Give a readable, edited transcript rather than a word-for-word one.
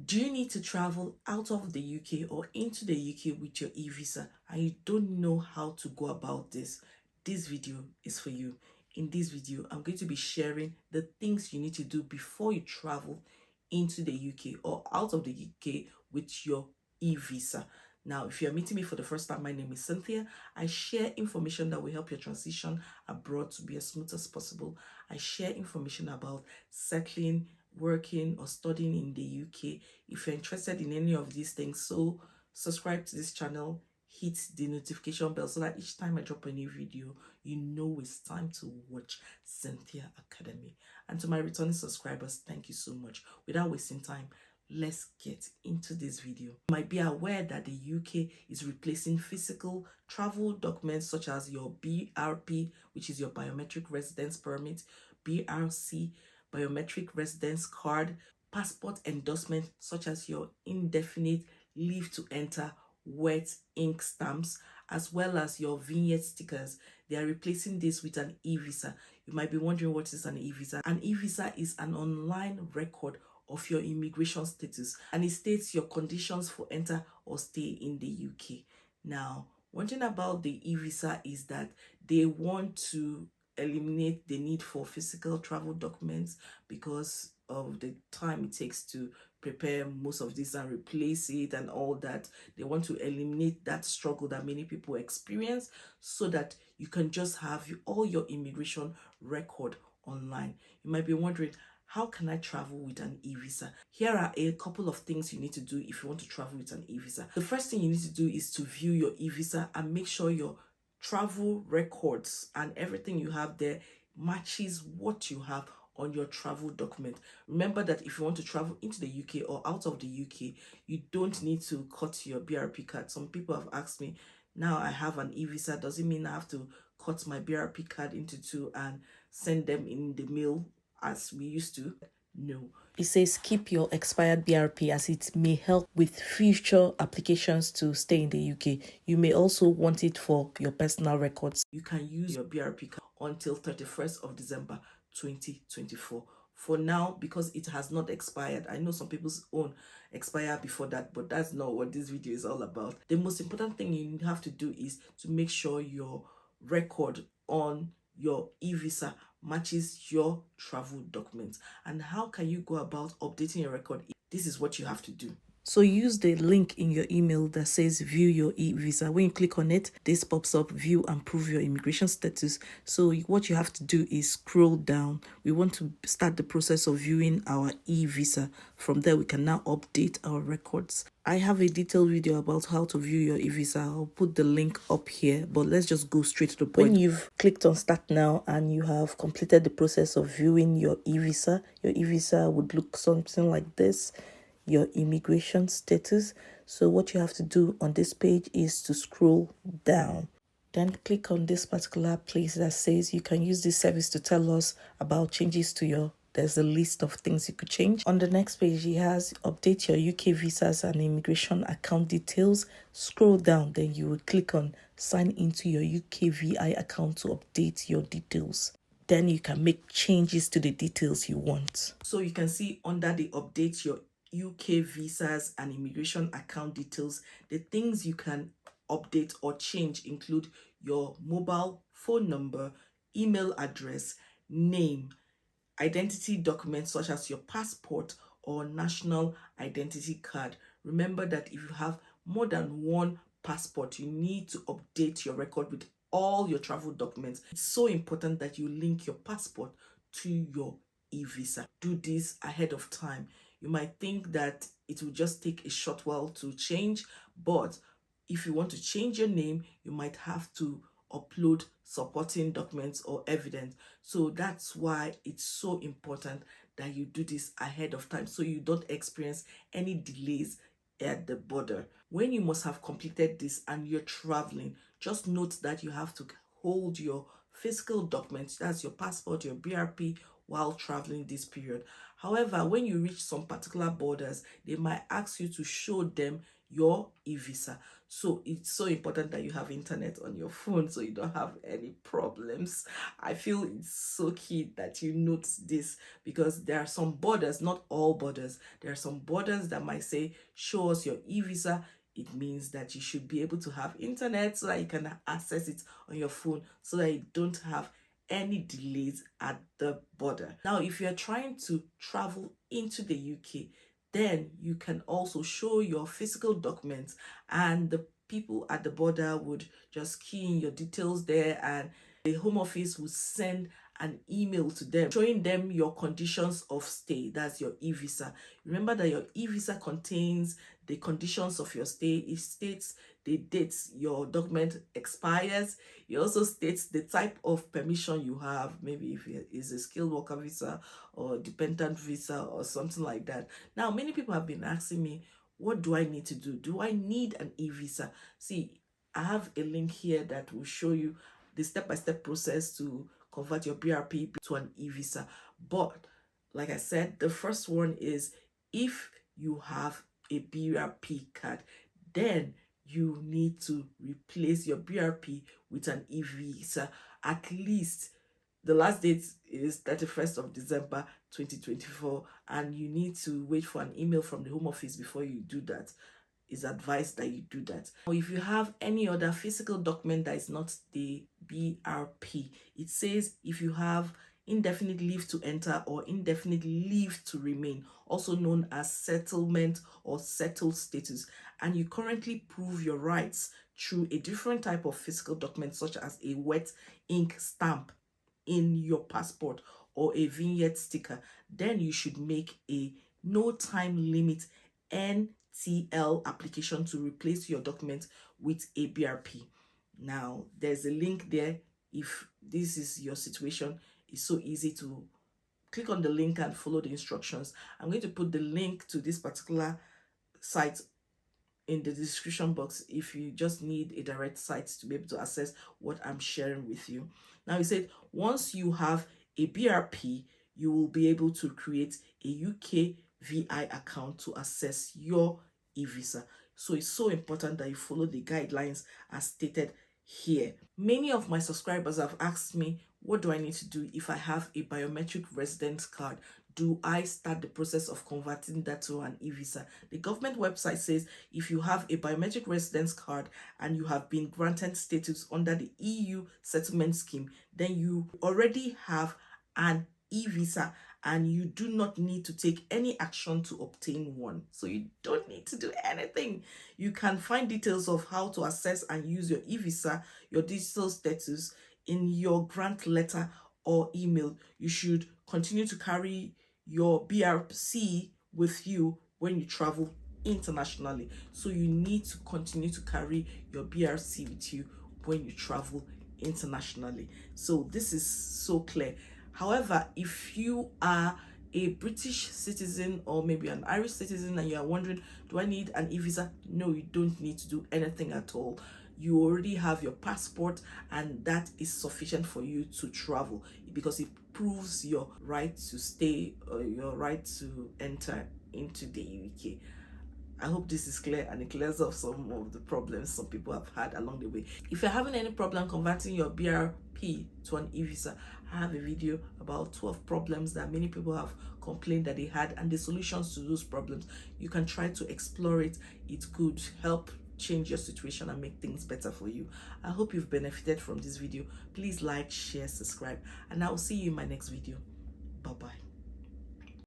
Do you need to travel out of the UK or into the UK with your e-visa and you don't know how to go about this? This video is for you. In this video, I'm going to be sharing the things you need to do before you travel into the UK or out of the UK with your e-visa. Now, if you're meeting me for the first time, my name is Cynthia. I share information that will help your transition abroad to be as smooth as possible. I share information about settling, working, or studying in the UK. If you're interested in any of these things, so subscribe to this channel, hit the notification bell so that each time I drop a new video, you know it's time to watch Cynthia Academy. And to my returning subscribers, thank you so much. Without wasting time, let's get into this video. You might be aware that the UK is replacing physical travel documents such as your BRP, which is your biometric residence permit, BRC, biometric residence card, passport endorsement such as your indefinite leave to enter wet ink stamps, as well as your vignette stickers. They are replacing this with an e-visa. You might be wondering, what is an e-visa? An e-visa is an online record of your immigration status, and it states your conditions for enter or stay in the UK. Now, one thing about the e-visa is that they want to eliminate the need for physical travel documents because of the time it takes to prepare most of this and replace it and all that. They want to eliminate that struggle that many people experience so that you can just have all your immigration record online. You might be wondering, how can I travel with an e-visa? Here are a couple of things you need to do if you want to travel with an e-visa. The first thing you need to do is to view your e-visa and make sure your travel records and everything you have there matches what you have on your travel document. Remember that if you want to travel into the UK or out of the UK, you don't need to cut your BRP card. Some people have asked me, now I have an e-visa, does it mean I have to cut my BRP card into two and send them in the mail as we used to? No. It says keep your expired BRP as it may help with future applications to stay in the UK. You may also want it for your personal records. You can use your BRP card until 31st of December 2024. For now, because it has not expired. I know some people's own expire before that, but that's not what this video is all about. The most important thing you have to do is to make sure your record on your e-visa matches your travel documents. And how can you go about updating your record? This is what you have to do. So use the link in your email that says view your e-visa. When you click on it, this pops up, view and prove your immigration status. So what you have to do is scroll down. We want to start the process of viewing our e-visa. From there, we can now update our records. I have a detailed video about how to view your e-visa. I'll put the link up here, but let's just go straight to the point. When you've clicked on start now and you have completed the process of viewing your e-visa would look something like this, your immigration status. So what you have to do on this page is to scroll down. Then click on this particular place that says you can use this service to tell us about changes to your, there's a list of things you could change. On the next page, it has update your UK visas and immigration account details. Scroll down, then you will click on sign into your UKVI account to update your details. Then you can make changes to the details you want. So you can see under the update your UK visas and immigration account details, the things you can update or change include your mobile phone number, email address, name, identity documents such as your passport or national identity card. Remember that if you have more than one passport, you need to update your record with all your travel documents. It's so important that you link your passport to your e-visa. Do this ahead of time. You might think that it will just take a short while to change, but if you want to change your name, you might have to upload supporting documents or evidence. So that's why it's so important that you do this ahead of time so you don't experience any delays at the border. When you must have completed this and you're traveling, just note that you have to hold your physical documents, that's your passport, your BRP, while traveling this period. However, when you reach some particular borders, they might ask you to show them your eVisa. So it's so important that you have internet on your phone so you don't have any problems. I feel it's so key that you note this, because there are some borders, not all borders, there are some borders that might say show us your eVisa. It means that you should be able to have internet so that you can access it on your phone, so that you don't have any delays at the border. Now, if you're trying to travel into the UK, then you can also show your physical documents, and the people at the border would just key in your details there, and the Home Office will send an email to them showing them your conditions of stay. That's your eVisa. Remember that your eVisa contains the conditions of your stay. It states the dates your document expires. It also states the type of permission you have, maybe if it is a skilled worker visa or dependent visa or something like that. Now, many people have been asking me, what do I need to do? Do I need an eVisa? See, I have a link here that will show you the step-by-step process to convert your BRP to an eVisa. But like I said, the first one is if you have a BRP card, then you need to replace your BRP with an eVisa. At least the last date is 31st of December 2024, and you need to wait for an email from the Home Office before you do that. It's advised that you do that. Or if you have any other physical document that is not the BRP, it says if you have indefinite leave to enter or indefinite leave to remain, also known as settlement or settled status, and you currently prove your rights through a different type of physical document, such as a wet ink stamp in your passport or a vignette sticker, then you should make a no time limit NTL application to replace your document with a BRP. Now, there's a link there. If this is your situation, it's so easy to click on the link and follow the instructions. I'm going to put the link to this particular site in the description box if you just need a direct site to be able to access what I'm sharing with you. Now, he said once you have a BRP, you will be able to create a UKVI account to access your eVisa. So it's so important that you follow the guidelines as stated here. Many of my subscribers have asked me, what do I need to do if I have a biometric residence card? Do I start the process of converting that to an eVisa? The government website says if you have a biometric residence card and you have been granted status under the EU settlement scheme, then you already have an eVisa and you do not need to take any action to obtain one. So you don't need to do anything. You can find details of how to access and use your eVisa, your digital status, in your grant letter or email. You should continue to carry your BRC with you when you travel internationally. So you need to continue to carry your BRC with you when you travel internationally. So this is so clear. However, if you are a British citizen or maybe an Irish citizen and you are wondering, do I need an eVisa? No, you don't need to do anything at all. You already have your passport and that is sufficient for you to travel, because it proves your right to stay or your right to enter into the UK. I hope this is clear and it clears up some of the problems some people have had along the way. If you're having any problem converting your BRP to an eVisa, I have a video about 12 problems that many people have complained that they had and the solutions to those problems. You can try to explore it. It could help change your situation and make things better for you. I hope you've benefited from this video. Please like, share, subscribe, and I will see you in my next video. Bye-bye.